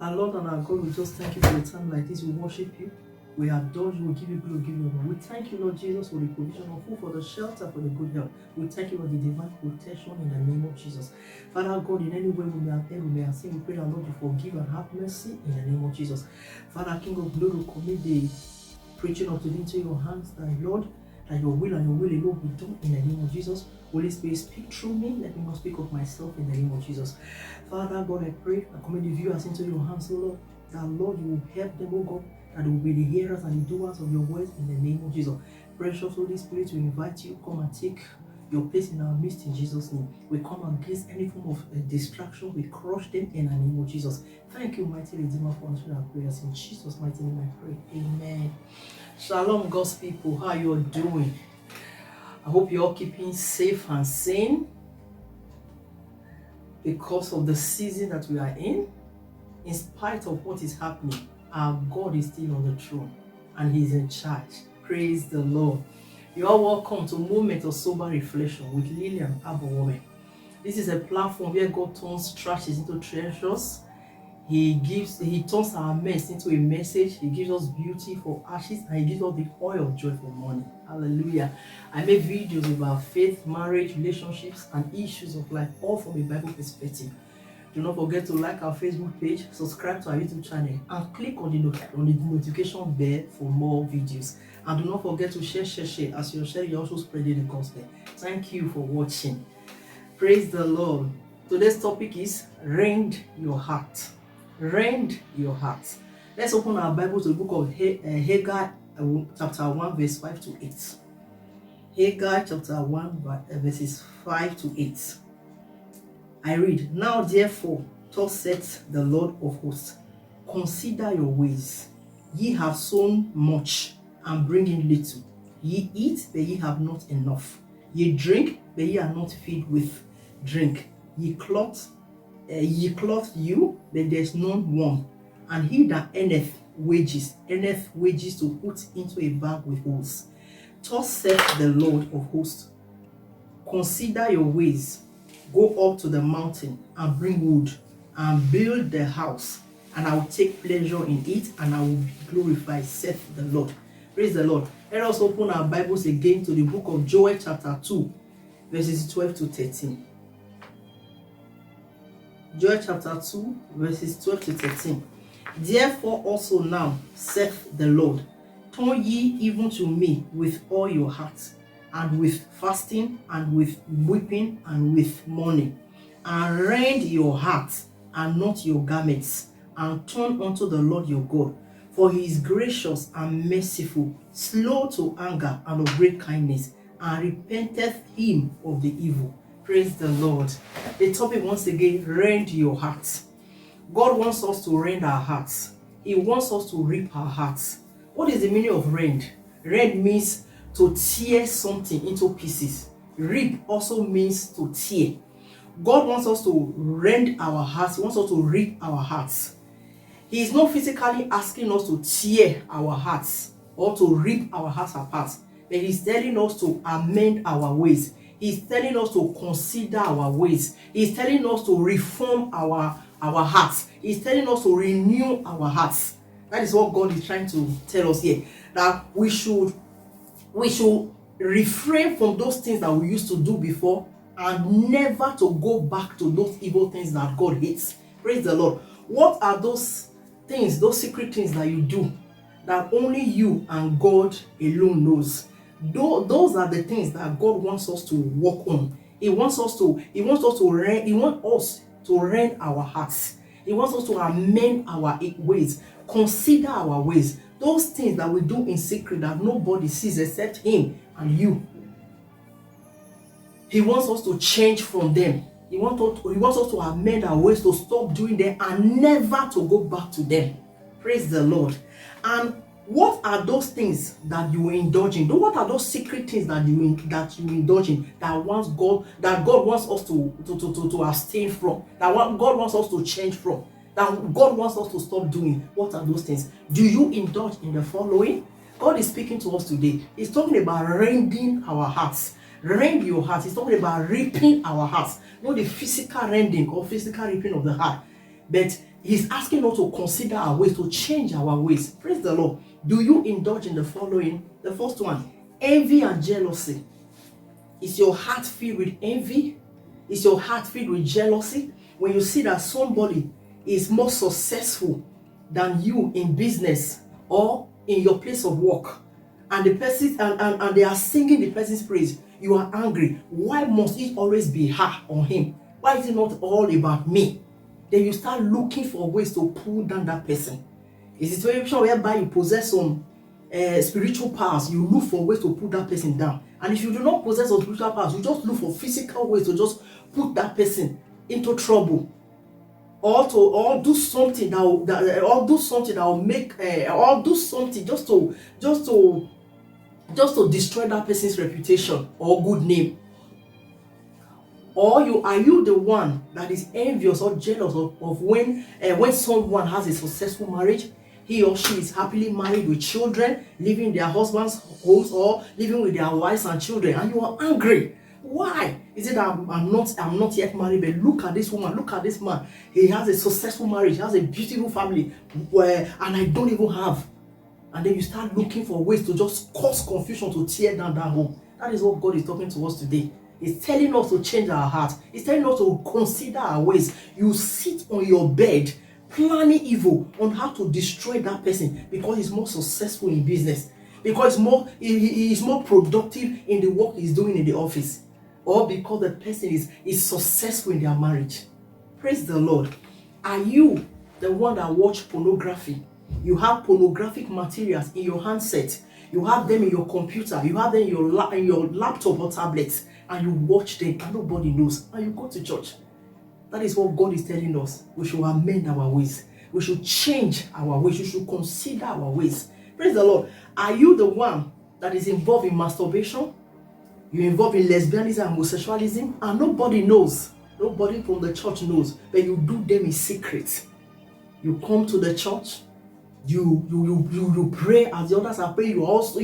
Our Lord and our God, we just thank you for a time like this. We worship you. We adore you. We give you glory, give you honor. We thank you, Lord Jesus, for the provision of food, for the shelter, for the good health. We thank you for the divine protection in the name of Jesus. Father God, in any way we may have erred, we may have sinned, we pray that Lord you forgive and have mercy in the name of Jesus. Father, King of glory, we commit the preaching of today into your hands, thy Lord, that your will and your will alone be done in the name of Jesus. Holy Spirit, speak through me. Let me not speak of myself in the name of Jesus. Father God, I pray, I commit the viewers into your hands, O Lord, that Lord, you will help them, O God, that they will be the hearers and the doers of your words in the name of Jesus. Precious Holy Spirit, we invite you, come and take your place in our midst in Jesus' name. We come against any form of distraction. We crush them in the name of Jesus. Thank you, mighty Redeemer, for answering our prayers. In Jesus' mighty name I pray. Amen. Shalom, God's people. How you all doing? I hope you're all keeping safe and sane because of the season that we are in spite of what is happening. Our God is still on the throne and He's in charge. Praise the Lord. You are welcome to Moment of Sober Reflection with Lillian Abowome. This is a platform where God turns trashes into treasures. He turns our mess into a message. He gives us beauty for ashes, and He gives us the oil of joy for mourning. Hallelujah. I make videos about faith, marriage, relationships, and issues of life, all from a Bible perspective. Do not forget to like our Facebook page, subscribe to our YouTube channel, and click on the notification bell for more videos. And do not forget to share. As you're sharing, you're also spreading the gospel. Thank you for watching. Praise the Lord. Today's topic is rend your heart. Rend your heart. Let's open our Bible to the book of Haggai, chapter 1, verse 5 to 8. Haggai, chapter 1, verses 5 to 8. I read, Now therefore, thus saith the Lord of hosts, consider your ways. Ye have sown much, and bring in little. Ye eat, but ye have not enough. Ye drink, but ye are not filled with drink. Ye clothe you, but there is none warm. And he that earneth wages to put into a bag with holes. Thus saith the Lord of hosts, consider your ways. Go up to the mountain and bring wood and build the house, and I will take pleasure in it, and I will be glorified, saith the Lord. Praise the Lord. Let us open our Bibles again to the book of Joel, chapter 2, verses 12 to 13. Joel chapter 2, verses 12 to 13. Therefore also now, saith the Lord, turn ye even to me with all your heart, and with fasting, and with weeping, and with mourning, and rend your heart, and not your garments, and turn unto the Lord your God. For He is gracious and merciful, slow to anger, and of great kindness, and repenteth him of the evil. Praise the Lord. The topic once again, rend your heart. God wants us to rend our hearts. He wants us to rip our hearts. What is the meaning of rend? Rend means to tear something into pieces. Rip also means to tear. God wants us to rend our hearts. He wants us to rip our hearts. He is not physically asking us to tear our hearts or to rip our hearts apart, but He's telling us to amend our ways. He's telling us to consider our ways. He's telling us to reform our hearts. He's telling us to renew our hearts. That is what God is trying to tell us here. That we should refrain from those things that we used to do before, and never to go back to those evil things that God hates. Praise the Lord. What are those things, those secret things that you do that only you and God alone knows? Those are the things that God wants us to work on. He wants us to rend our hearts. He wants us to amend our ways, consider our ways. Those things that we do in secret that nobody sees except Him and you. He wants us to change from them. He wants us to amend our ways, to stop doing them, and never to go back to them. Praise the Lord. And what are those things that you indulge in? What are those secret things that you indulge in that God wants us to abstain from, that God wants us to change from, that God wants us to stop doing? What are those things? Do you indulge in the following? God is speaking to us today. He's talking about rending our hearts. Rend your heart. He's talking about ripping our hearts. Not the physical rending or physical ripping of the heart, but He's asking us to consider our ways, to change our ways. Praise the Lord. Do you indulge in the following? The first one, envy and jealousy. Is your heart filled with envy? Is your heart filled with jealousy? When you see that somebody is more successful than you in business or in your place of work, and the person and they are singing the person's praise, you are angry. Why must it always be her or him? Why is it not all about me? Then you start looking for ways to pull down that person. It's a situation whereby you possess some spiritual powers. You look for ways to put that person down. And if you do not possess some spiritual powers, you just look for physical ways to just put that person into trouble, or do something that will make or do something just to destroy that person's reputation or good name. Or are you the one that is envious or jealous of when someone has a successful marriage, he or she is happily married with children, living in their husband's homes or living with their wives and children, and you are angry? Why? Is it that I'm not yet married, but look at this woman, look at this man. He has a successful marriage, he has a beautiful family, and I don't even have. And then you start looking for ways to just cause confusion, to tear down that home. That is what God is talking to us today. He's telling us to change our heart. He's telling us to consider our ways. You sit on your bed planning evil on how to destroy that person because he's more successful in business, because he is more productive in the work he's doing in the office, or because the person is successful in their marriage. Praise the Lord. Are you the one that watch pornography? You have pornographic materials in your handset. You have them in your computer. You have them in your laptop or tablet, and you watch them and nobody knows. And you go to church. That is what God is telling us. We should amend our ways. We should change our ways. We should consider our ways. Praise the Lord. Are you the one that is involved in masturbation? You're involved in lesbianism and homosexualism, and nobody knows. Nobody from the church knows, but you do them in secret. You come to the church, you pray as the others are praying. You also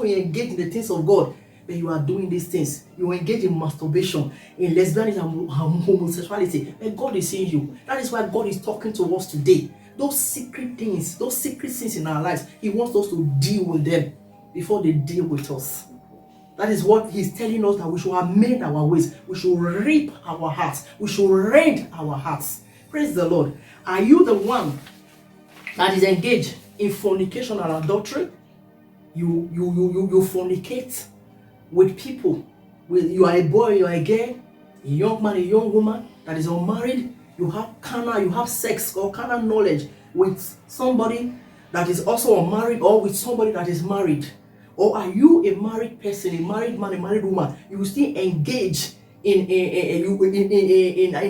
engage in the things of God, but you are doing these things. You engage in masturbation, in lesbianism and homosexuality, and God is seeing you. That is why God is talking to us today. Those secret things, those secret sins in our lives, He wants us to deal with them before they deal with us. That is what He's telling us, that we should amend our ways. We should rape our hearts. We should rend our hearts. Praise the Lord. Are you the one that is engaged in fornication and adultery? You fornicate with people. You are a boy, you are a girl, a young man, a young woman that is unmarried. You have sex or carnal knowledge with somebody that is also unmarried, or with somebody that is married. Or are you a married person, a married man, a married woman? You will still engage in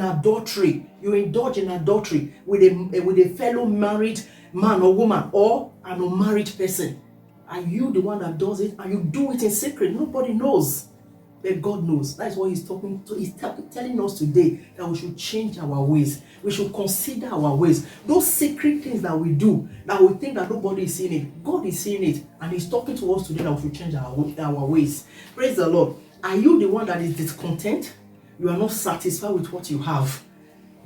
adultery. You indulge in adultery with a fellow married man or woman, or an unmarried person. Are you the one that does it, and you do it in secret? Nobody knows, but God knows. That is what He's talking to. He's telling us today that we should change our ways. We should consider our ways. Those secret things that we do, that we think that nobody is seeing it, God is seeing it, and He's talking to us today that we should change our ways. Praise the Lord. Are you the one that is discontent? You are not satisfied with what you have.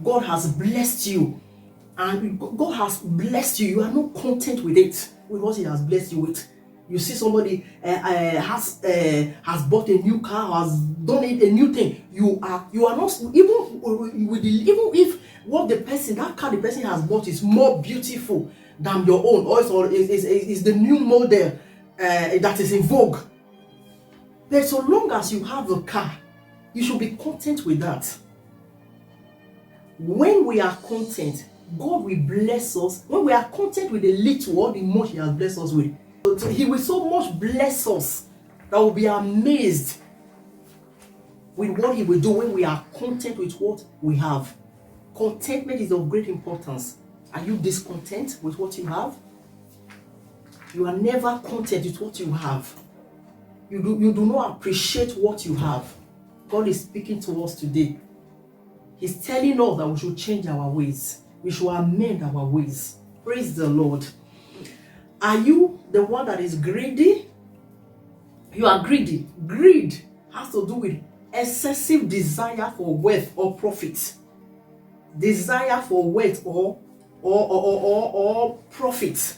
God has blessed you, and God has blessed you. You are not content with it, with what He has blessed you with. You see somebody has bought a new car, has done a new thing. You are not, even if what that car the person has bought is more beautiful than your own, or is the new model that is in vogue. But so long as you have a car, you should be content with that. When we are content, God will bless us. When we are content with the little or the much He has blessed us with, He will so much bless us that we'll be amazed with what He will do when we are content with what we have. Contentment is of great importance. Are you discontent with what you have? You are never content with what you have. You do not appreciate what you have. God is speaking to us today. He's telling us that we should change our ways. We should amend our ways. Praise the Lord. Are you the one that is greedy? You are greedy. Greed has to do with excessive desire for wealth or profit. Desire for wealth or or profit.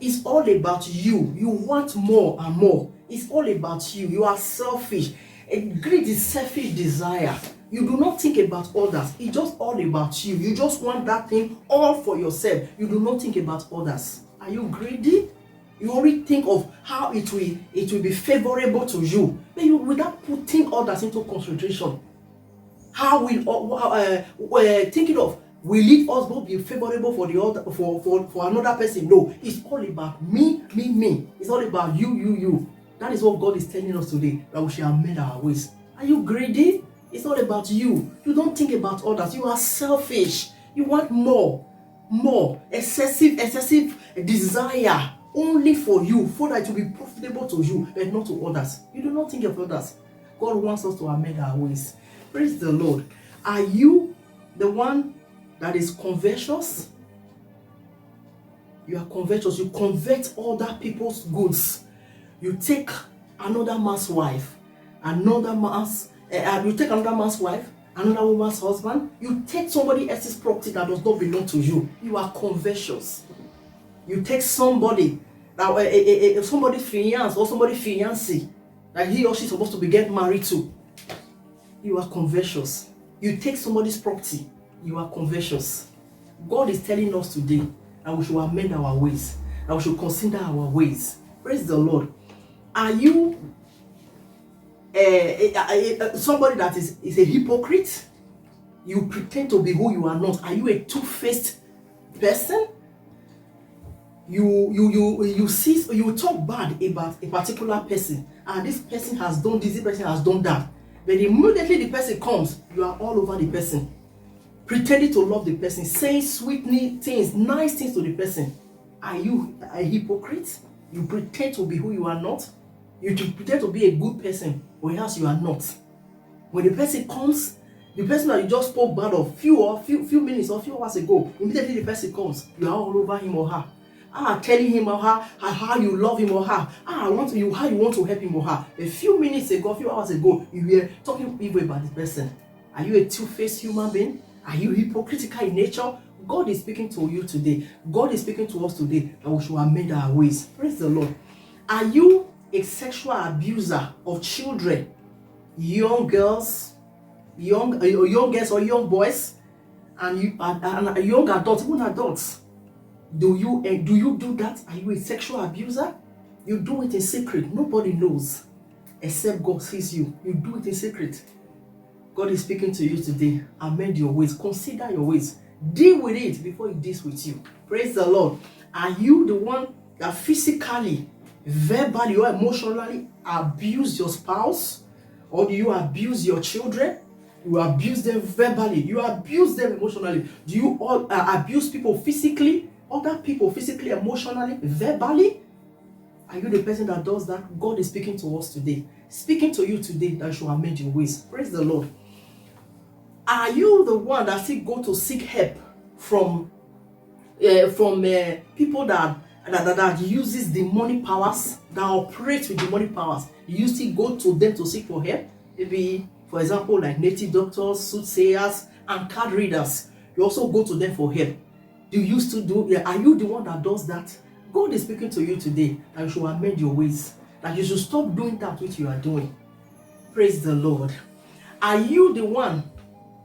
It's all about you. You want more and more. It's all about you. You are selfish. Greed is selfish desire. You do not think about others. It's just all about you. You just want that thing all for yourself. You do not think about others. Are you greedy? You only think of how it will be favorable to you. But you without putting others into consideration. How will thinking of will it also be favorable for the other for another person? No, it's all about me. It's all about you. That is what God is telling us today, that we should amend our ways. Are you greedy? It's all about you. You don't think about others. You are selfish. You want more, excessive desire only for you, for that it will be profitable to you, but not to others. You do not think of others. God wants us to amend our ways. Praise the Lord. Are you the one that is covetous? You are covetous. You convert other people's goods. You take another man's wife, you take another man's wife, another woman's husband. You take somebody else's property that does not belong to you. You are covetous. You take somebody that somebody's fiancé or somebody's fiancé that he or she is supposed to be getting married to. You are covetous. You take somebody's property. You are covetous. God is telling us today that we should amend our ways, that we should consider our ways. Praise the Lord. Are you somebody that is a hypocrite? You pretend to be who you are not. Are you a two-faced person? You talk bad about a particular person, and this person has done this person has done that. But immediately the person comes, you are all over the person, pretending to love the person, saying sweet things, nice things to the person. Are you a hypocrite? You pretend to be who you are not. You pretend to be a good person, but else you are not. When the person comes, the person that you just spoke bad of few minutes or few hours ago, immediately the person comes, you are all over him or her. Telling him or her how you love him or her. How you want to help him or her. A few minutes ago, a few hours ago, you were talking evil about the person. Are you a two-faced human being? Are you hypocritical in nature? God is speaking to you today. God is speaking to us today that we should amend our ways. Praise the Lord. Are you a sexual abuser of children, young girls or young boys, and young adults, even adults? Do you do that? Are you a sexual abuser? You do it in secret. Nobody knows except God sees you. You do it in secret. God is speaking to you today. Amend your ways. Consider your ways. Deal with it before He deals with you. Praise the Lord. Are you the one that physically, verbally, or emotionally abuse your spouse? Or do you abuse your children? You abuse them verbally. You abuse them emotionally. Do you all abuse people physically? Other people physically, emotionally, verbally? Are you the person that does that? God is speaking to us today. Speaking to you today that you should amend your ways. Praise the Lord. Are you the one that still go to seek help from people that uses demonic powers, that operate with demonic powers? You still go to them to seek for help? Maybe, for example, like native doctors, soothsayers, and card readers. You also go to them for help. Do you still do? Are you the one that does that? God is speaking to you today that you should amend your ways, that you should stop doing that which you are doing. Praise the Lord. Are you the one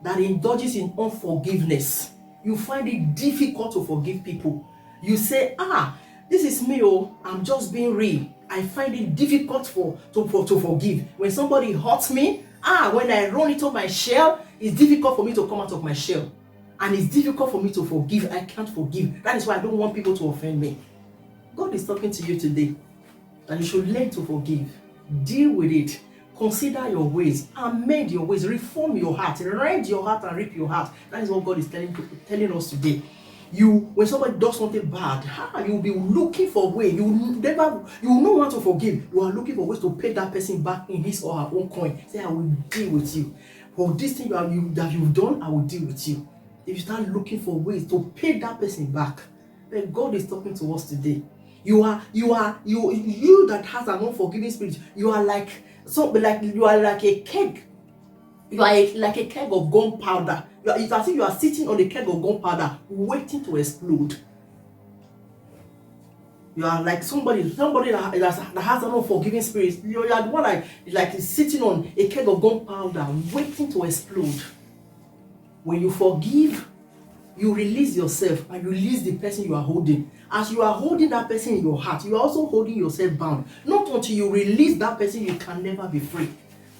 that indulges in unforgiveness? You find it difficult to forgive people. You say, this is me, I'm just being real. I find it difficult to forgive. When somebody hurts me, when I run into my shell, it's difficult for me to come out of my shell. And it's difficult for me to forgive. I can't forgive. That is why I don't want people to offend me. God is talking to you today that you should learn to forgive. Deal with it. Consider your ways. Amend your ways. Reform your heart. Rend your heart and rip your heart. That is what God is telling us today. When somebody does something bad, you'll be looking for a way. You will not want to forgive. You are looking for ways to pay that person back in his or her own coin. Say, I will deal with you. For this thing that you've done, I will deal with you. If you start looking for ways to pay that person back, then God is talking to us today. You that has an unforgiving spirit. You are like a keg. You are like a keg of gunpowder. It's as if you are sitting on a keg of gunpowder waiting to explode. You are like somebody that has an unforgiving spirit. You are the one like sitting on a keg of gunpowder waiting to explode. When you forgive, you release yourself and you release the person you are holding. As you are holding that person in your heart, you are also holding yourself bound. Not until you release that person, you can never be free.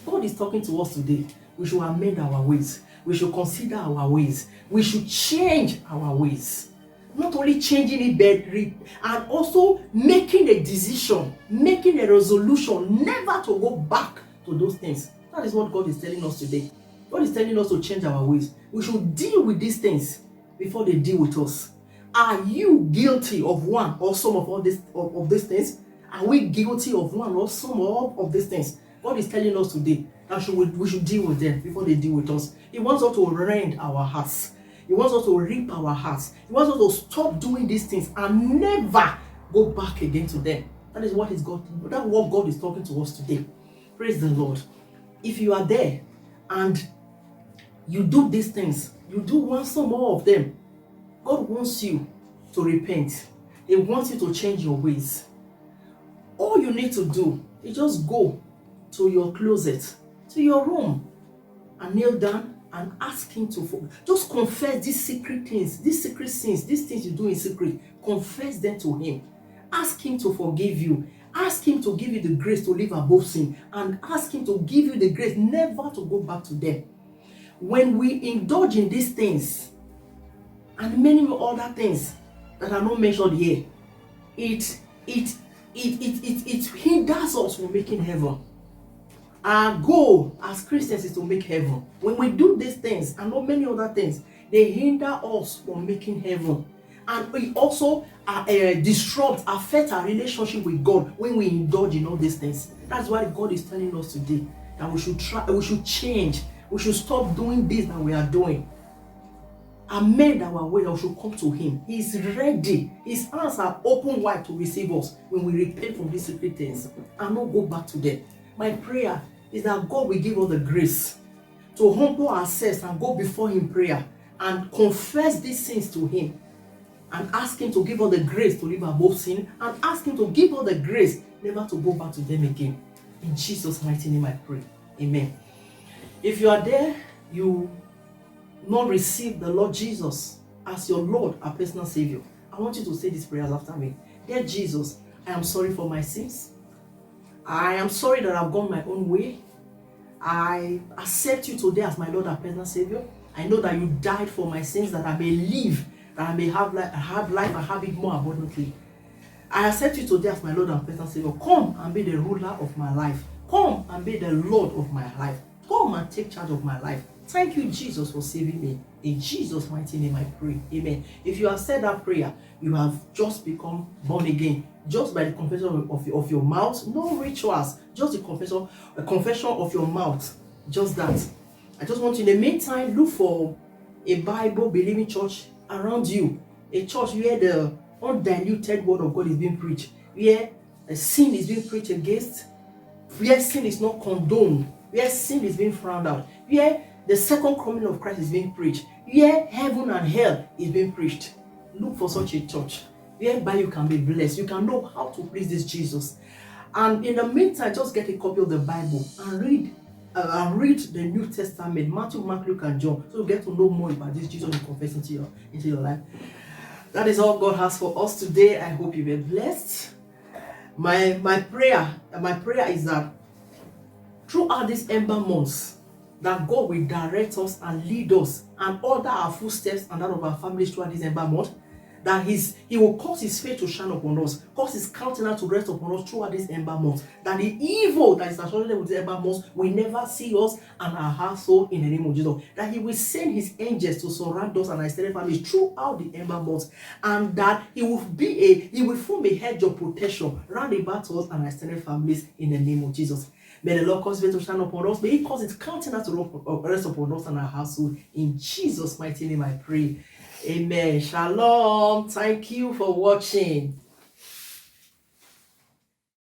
God is talking to us today. We should amend our ways. We should consider our ways. We should change our ways. Not only changing it, but and also making a decision, making a resolution never to go back to those things. That is what God is telling us today. God is telling us to change our ways. We should deal with these things before they deal with us. Are you guilty of one or some of all these things? Are we guilty of one or some of these things? God is telling us today that we should deal with them before they deal with us. He wants us to rend our hearts. He wants us to rip our hearts. He wants us to stop doing these things and never go back again to them. That is what God is talking to us today. Praise the Lord. If you are there and you do these things, you do want some more of them, God wants you to repent. He wants you to change your ways. All you need to do is just go to your closet, to your room, and kneel down and ask him to just confess these secret things, these secret sins, these things you do in secret. Confess them to him. Ask him to forgive you. Ask him to give you the grace to live above sin, and ask him to give you the grace never to go back to them. When we indulge in these things and many other things that are not mentioned here, it hinders us from making heaven. Our goal as Christians is to make heaven. When we do these things and not many other things, they hinder us from making heaven. And we also affect our relationship with God when we indulge in all these things. That's why God is telling us today that we should change. We should stop doing this that we are doing. Amend our way, that we should come to him. He is ready. His hands are open wide to receive us when we repent from these secret things and not go back to them. My prayer is that God will give us the grace to humble ourselves and go before him in prayer and confess these sins to him, and ask him to give us the grace to live above sin, and ask him to give us the grace never to go back to them again. In Jesus' mighty name I pray. Amen. If you are there, you not receive the Lord Jesus as your Lord and personal Savior, I want you to say these prayers after me. Dear Jesus, I am sorry for my sins. I am sorry that I've gone my own way. I accept you today as my Lord and personal Savior. I know that you died for my sins, that I may live, that I may have life and have it more abundantly. I accept you today as my Lord and personal Savior. Come and be the ruler of my life. Come and be the Lord of my life. Come and take charge of my life. Thank you, Jesus, for saving me. In Jesus' mighty name I pray. Amen. If you have said that prayer, you have just become born again. Just by the confession of your mouth, no rituals, just a confession of your mouth. Just that. I just want you, in the meantime, look for a Bible-believing church around you. A church where the undiluted word of God is being preached. Where sin is being preached against. Where sin is not condoned. Where sin is being frowned out. Where the second coming of Christ is being preached. Where heaven and hell is being preached. Look for such a church whereby you can be blessed. You can know how to please this Jesus. And in the meantime, just get a copy of the Bible and read the New Testament, Matthew, Mark, Luke, and John, so you get to know more about this Jesus you confess into your life. That is all God has for us today. I hope you were blessed. My prayer is that throughout these ember months, that God will direct us and lead us and order our footsteps and that of our families throughout this ember month. That he will cause his face to shine upon us, cause his countenance to rest upon us throughout this ember month. That the evil that is associated with the ember month will never see us and our household in the name of Jesus. That he will send his angels to surround us and our extended families throughout the ember month, and that he will form a hedge of protection round about us and our extended families in the name of Jesus. May the Lord cause his face to shine upon us. May he cause his countenance to rest upon us and our household. In Jesus' mighty name I pray. Amen. Shalom. Thank you for watching.